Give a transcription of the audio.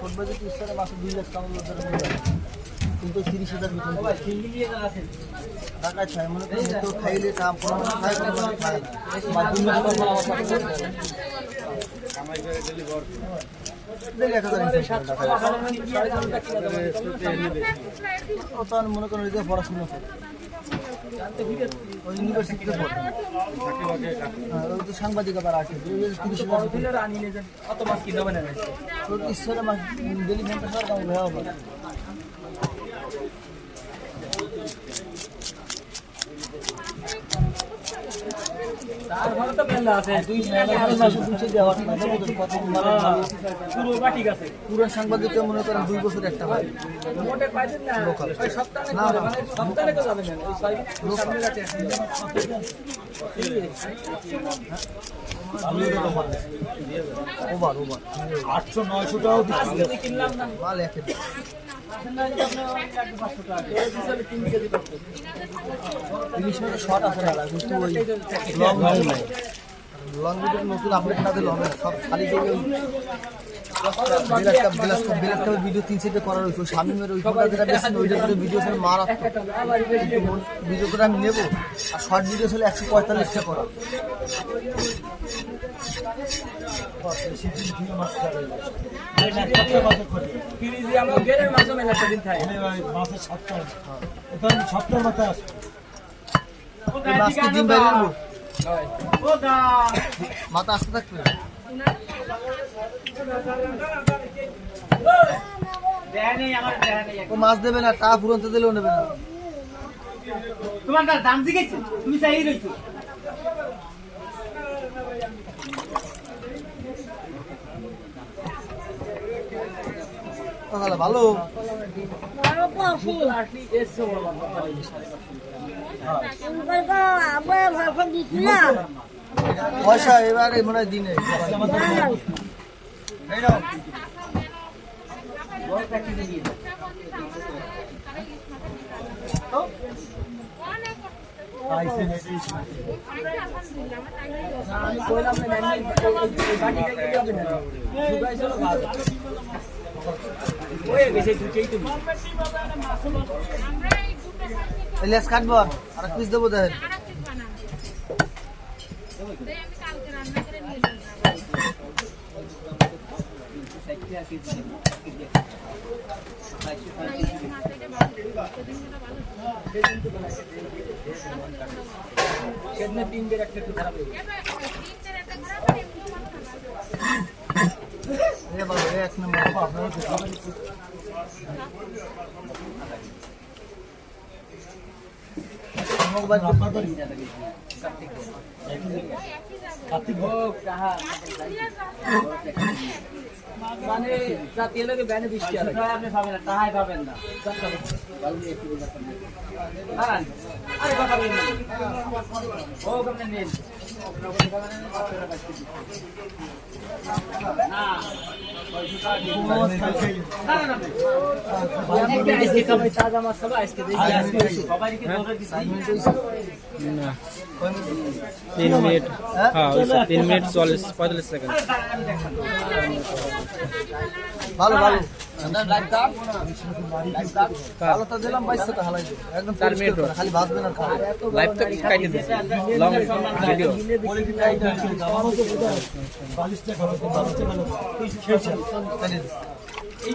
ছোটবাজি টিস্টারে মাসে 2 লাখ টাকা কিন্তু 30,000 বেতন টাকা চাই মনে করেন তো খাইলে কাম কোনো খাই কোনো খায় বা 2 মাস পর আমার কাছে মনে করেন যে পড়াশোনা করে ইউনিভার্সিটিতে পড়ে ওই তো সাংবাদিকতার আছে 30,000 অত মাছ কিনে হবে না ঈশ্বরে মাস ডেলি 50,000 টাকা ভেয়া হবে তার ঘরে তো মেলা আছে দুই মাসে দুশো দেওয়া কত পুরো বাটি আছে পুরো সাংবাদিকতা মনে করেন 2 বছর একটা হয় মোটে পাইছেন না সপ্তাহে মানে সপ্তাহে তো যাবে না ওই সামনে কাছে ওভার 800-900 টাকাও দিচ্ছি কিনলাম না মাল একে ইলিশ মাছের শর্ট আছে না কিন্তু ওই লং নাই লং ভিডিও নতুন আপডেট না দিলে হবে সব খালি যে বেলার ভিডিও 3 করার হয়েছে শামিমের ওই ফোনটা যেটা বেশি ওইটার ভিডিও ছিল মারাত্মক ভিডিও করে আমি নেবো আর শর্ট ভিডিও ছিল 145 টাকা করা মাথা আসতে থাকবে ও মাছ দেবে না তা পুরন্ত দিলেও নেবে না তোমার দাম জিজ্ঞেস তুমি চাই রয়েছো ভালো পয়সা এবারে মনে হয় দিনে লেস কাটবো আর পিস দেবো দেখেন तीन बेर एक खराब एक नंबर মানে জাতীয় লোকে ব্যানে বৃষ্টি আছে আপনি পাবেন না তাহাই পাবেন না আরে কথা বলেন ও কেমনে নেন না তাজা মাছ খাবো আজকে সবাইকে 3 मिनट हाँ 3 मिनट 45 सेकंड ভালো ভালো ভালো তো দিলাম 22 টাকা হালাই একদম 4 মিনিট খালি ভাজবেন আর খাবেন लाइव तो काटे दिছে লং ভিডিও 42 টাকা 42 টাকা এই